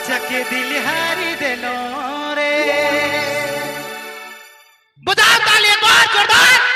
चके दिल हारी दिलो रे। बजाओ ताली एक बार जोरदार।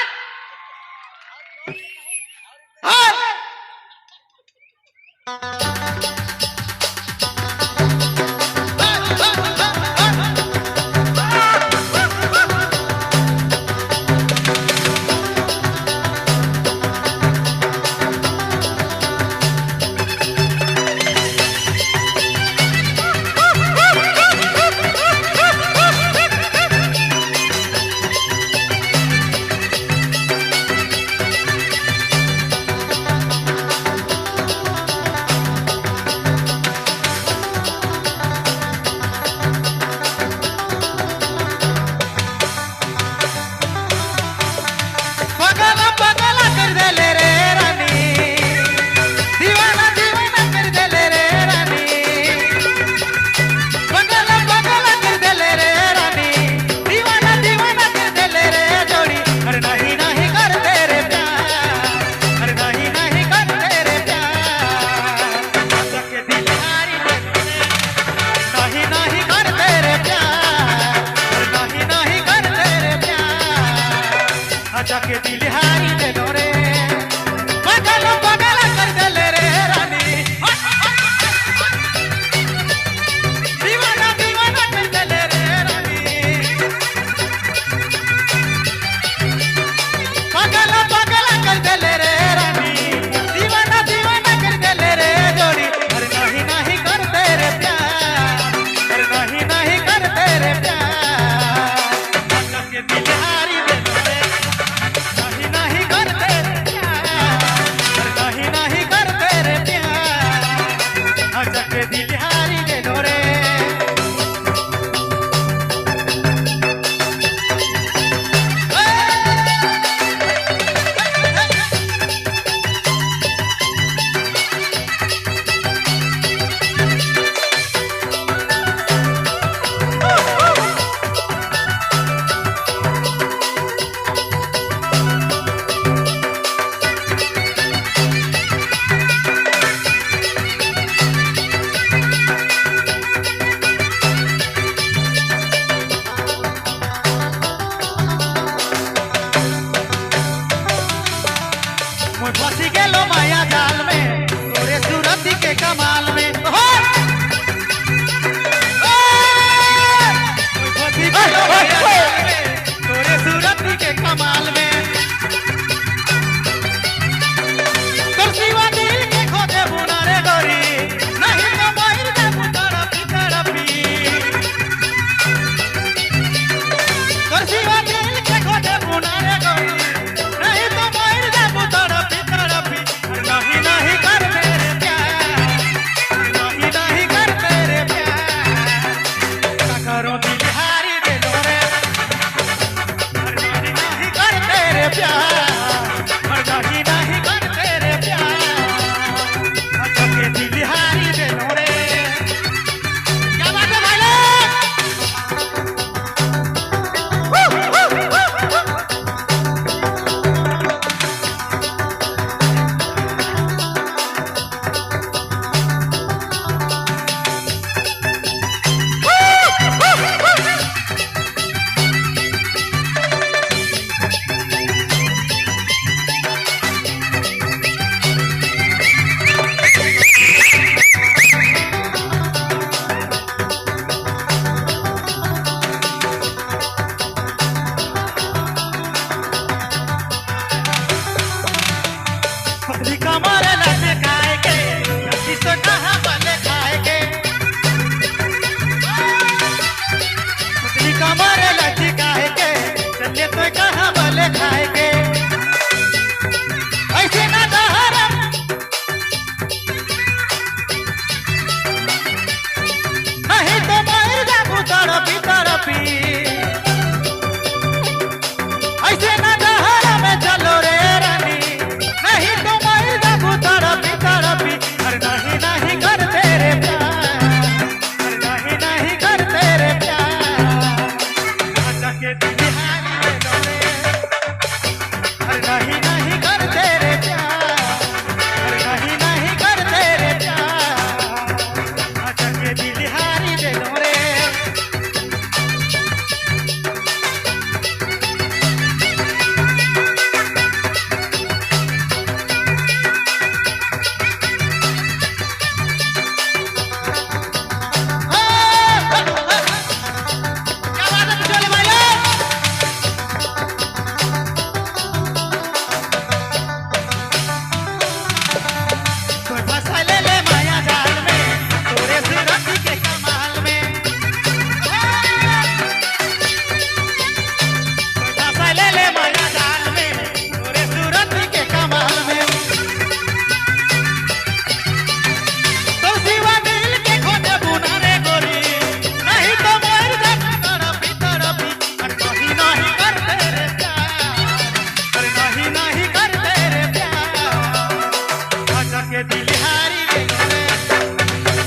देलो रे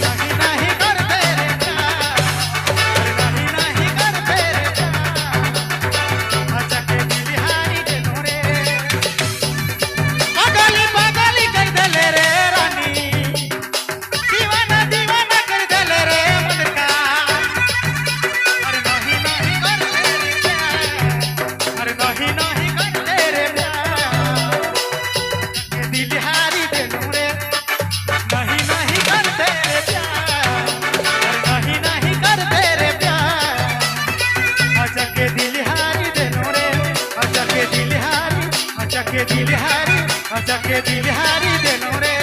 नहीं नहीं करते रे प्यार नहीं नहीं करते रे प्यार अच्छा के दिल हारी देलो रे पागली पागली कर देले रे रानी दीवाना दीवाना कर देले रे मन का अरे नहीं नहीं करते रे प्यार अरे नहीं नहीं करते रे प्यार के दिल हारी देलो रे नहीं नहीं करते रे प्यार अरे नहीं नहीं करते रे प्यार अच्छा के दिल हारी देलो रे अच्छा के दिल हारी अच्छा के दिल हारी अच्छा के दिल हारी देलो रे